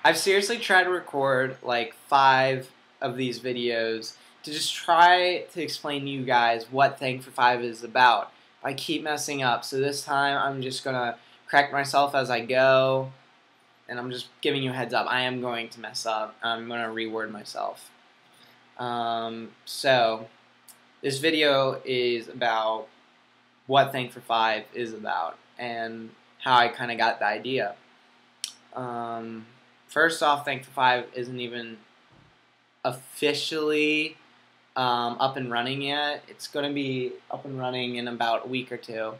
I've seriously tried to record like 5 of these videos to just try to explain to you guys what Thank for 5 is about. I keep messing up, so this time I'm just gonna correct myself as I go, and I'm just giving you a heads up. I am going to mess up. I'm gonna reword myself. So this video is about what Thank for 5 is about and how I kind of got the idea. First off, Thank for 5 isn't even officially up and running yet. It's going to be up and running in about a week or two.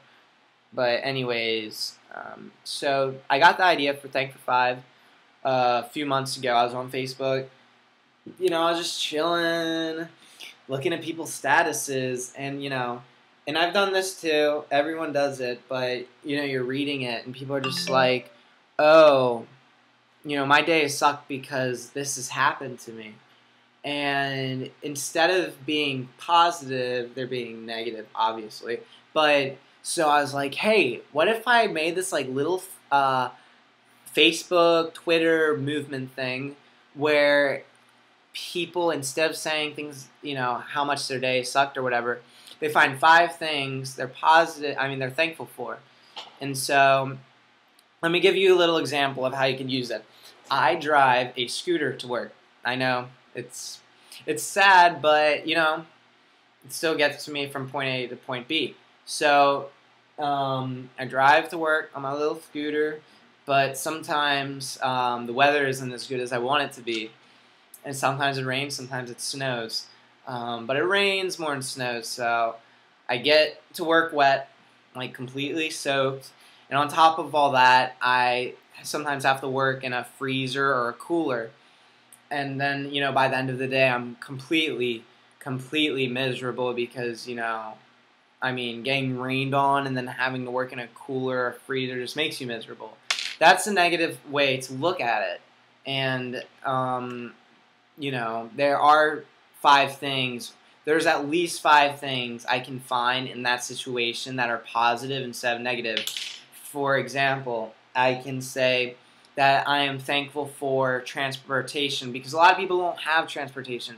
But anyways, so I got the idea for Thank for 5 a few months ago. I was on Facebook. You know, I was just chilling, looking at people's statuses, and and I've done this too. Everyone does it, but you're reading it, and people are just like, "Oh, my day has sucked because this has happened to me." And instead of being positive, they're being negative, obviously. But so I was like, "Hey, what if I made this like little Facebook, Twitter movement thing where people, instead of saying things, how much their day sucked or whatever, they find 5 things they're they're thankful for." And so let me give you a little example of how you can use it. I drive a scooter to work. I know it's sad, but it still gets me from point A to point B. So I drive to work on my little scooter, but sometimes the weather isn't as good as I want it to be. And sometimes it rains, sometimes it snows. But it rains more than snows, so I get to work wet, like completely soaked. And on top of all that, I sometimes have to work in a freezer or a cooler. And then, by the end of the day, I'm completely miserable because, getting rained on and then having to work in a cooler or a freezer just makes you miserable. That's a negative way to look at it. And, there are 5 things. There's at least 5 things I can find in that situation that are positive instead of negative. For example, I can say that I am thankful for transportation because a lot of people don't have transportation.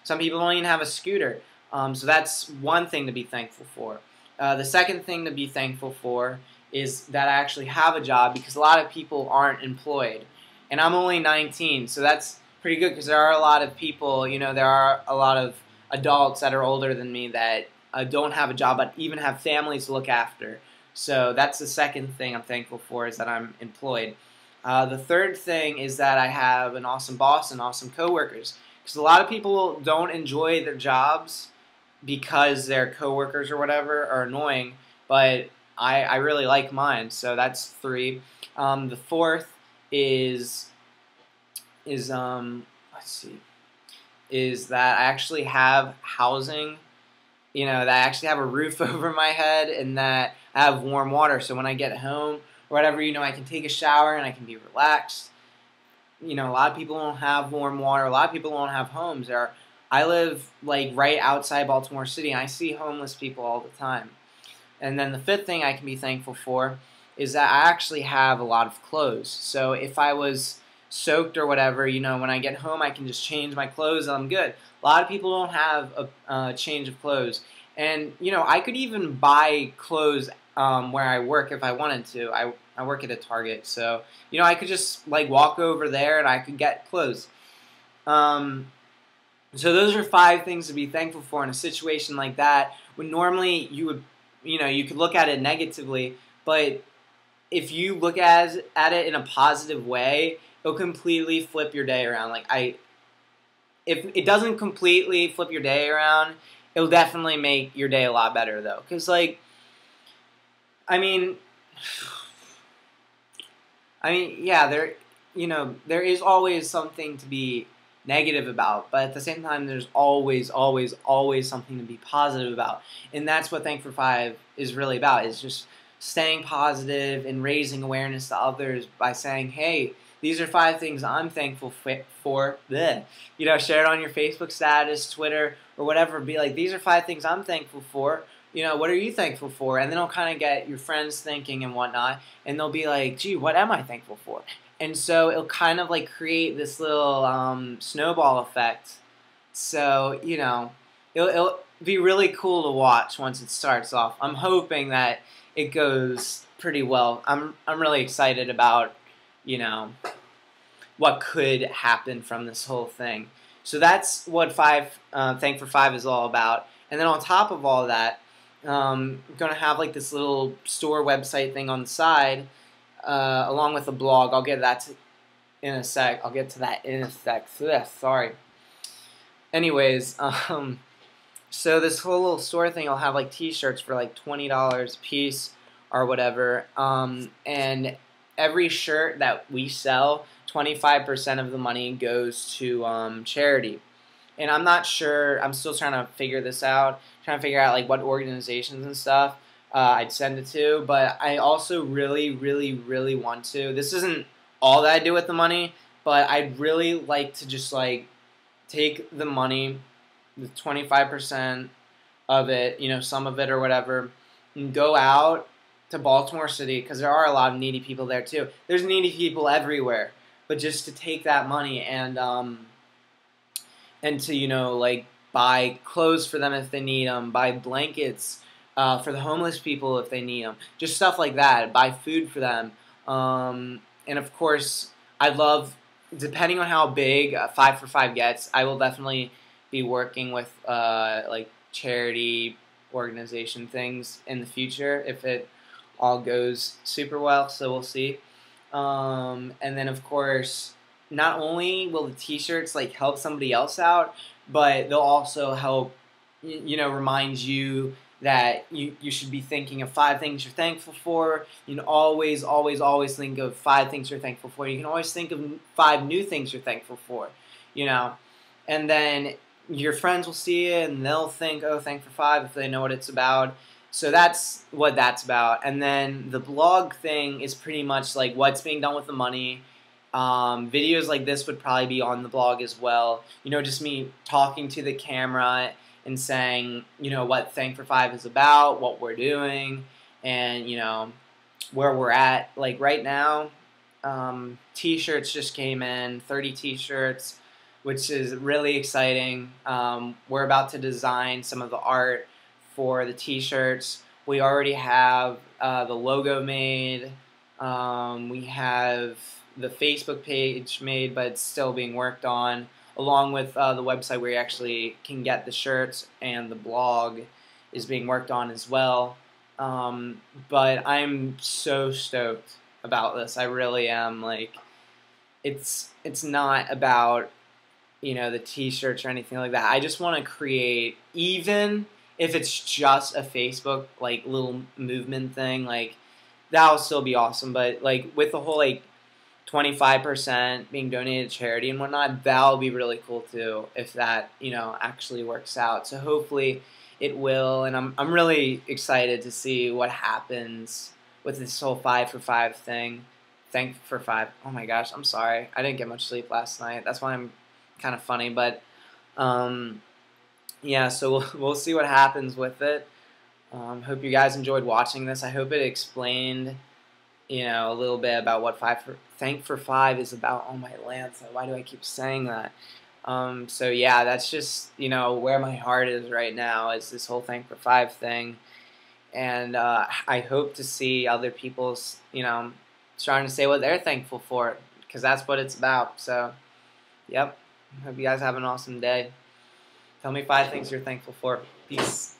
Some people don't even have a scooter. So that's one thing to be thankful for. The second thing to be thankful for is that I actually have a job because a lot of people aren't employed. And I'm only 19, so that's pretty good because there are a lot of people, there are a lot of adults that are older than me that don't have a job but even have families to look after. So that's the second thing I'm thankful for, is that I'm employed. The third thing is that I have an awesome boss and awesome coworkers. Because a lot of people don't enjoy their jobs because their coworkers or whatever are annoying, but I really like mine. So that's 3. The fourth is that I actually have housing, that I actually have a roof over my head and that I have warm water. So when I get home or whatever, I can take a shower and I can be relaxed. A lot of people don't have warm water. A lot of people don't have homes. I live like right outside Baltimore City, and I see homeless people all the time. And then the 5th thing I can be thankful for is that I actually have a lot of clothes. So if I was soaked or whatever, when I get home I can just change my clothes and I'm good. A lot of people don't have a change of clothes. And, I could even buy clothes where I work if I wanted to. I work at a Target, so, I could just, like, walk over there and I could get clothes. So those are 5 things to be thankful for in a situation like that, when normally you would, you could look at it negatively, but if you look at it in a positive way, it'll completely flip your day around. If it doesn't completely flip your day around, it'll definitely make your day a lot better, though. Because, yeah, there is always something to be negative about, but at the same time, there's always something to be positive about. And that's what Thank for 5 is really about, is just staying positive and raising awareness to others by saying, hey, these are 5 things I'm thankful for. Bleh. Share it on your Facebook status, Twitter, or whatever. Be like, these are 5 things I'm thankful for. What are you thankful for? And then it'll kind of get your friends thinking and whatnot. And they'll be like, gee, what am I thankful for? and so it'll kind of like create this little snowball effect. So it'll be really cool to watch once it starts off. I'm hoping that it goes pretty well. I'm really excited about what could happen from this whole thing. So that's what Thank for Five is all about. And then on top of all that, I'm gonna have like this little store website thing on the side, along with a blog. I'll get to that in a sec. Ugh, sorry. Anyways, so this whole little store thing, I'll have like T-shirts for like $20 a piece or whatever. And every shirt that we sell, 25% of the money goes to charity. And I'm not sure. I'm still trying to figure this out. Trying to figure out like what organizations and stuff I'd send it to. But I also really, really, really want to. This isn't all that I do with the money, but I'd really like to just like take the money, the 25% of it, some of it or whatever, and go out to Baltimore City, because there are a lot of needy people there too. There's needy people everywhere, but just to take that money and to like buy clothes for them if they need them, buy blankets for the homeless people if they need them, just stuff like that. Buy food for them, and of course, I love. Depending on how big 5 for 5 gets, I will definitely be working with like charity organization things in the future if it all goes super well. So we'll see. And then of course, not only will the T-shirts like help somebody else out, but they'll also help remind you that you should be thinking of 5 things you're thankful for. You can always, always, always think of 5 things you're thankful for. You can always think of 5 new things you're thankful for, And then your friends will see it, and they'll think, oh, Thank for Five, if they know what it's about. So that's what that's about. And then the blog thing is pretty much like what's being done with the money. Videos like this would probably be on the blog as well. Just me talking to the camera and saying, what Thank for Five is about, what we're doing, and, where we're at. Like right now, T-shirts just came in, 30 T-shirts, which is really exciting. We're about to design some of the art for the T-shirts. We already have the logo made. We have the Facebook page made, but it's still being worked on, along with the website where you actually can get the shirts, and the blog is being worked on as well. But I'm so stoked about this. I really am. Like, it's not about the T-shirts or anything like that. I just want to create, even if it's just a Facebook like little movement thing, like that'll still be awesome. But like with the whole like 25% being donated to charity and whatnot, that'll be really cool too if that actually works out. So hopefully it will, and I'm really excited to see what happens with this whole 5 for 5 thing. Thank for Five. Oh my gosh, I'm sorry. I didn't get much sleep last night. That's why I'm kind of funny, but yeah, so we'll see what happens with it. Hope you guys enjoyed watching this. I hope it explained a little bit about what Thank for Five is about. Oh my Lance, why do I keep saying that? So yeah, that's just where my heart is right now, is this whole Thank for Five thing, and I hope to see other people's starting to say what they're thankful for, because that's what it's about. So yep, hope you guys have an awesome day. Tell me 5 things you're thankful for. Peace.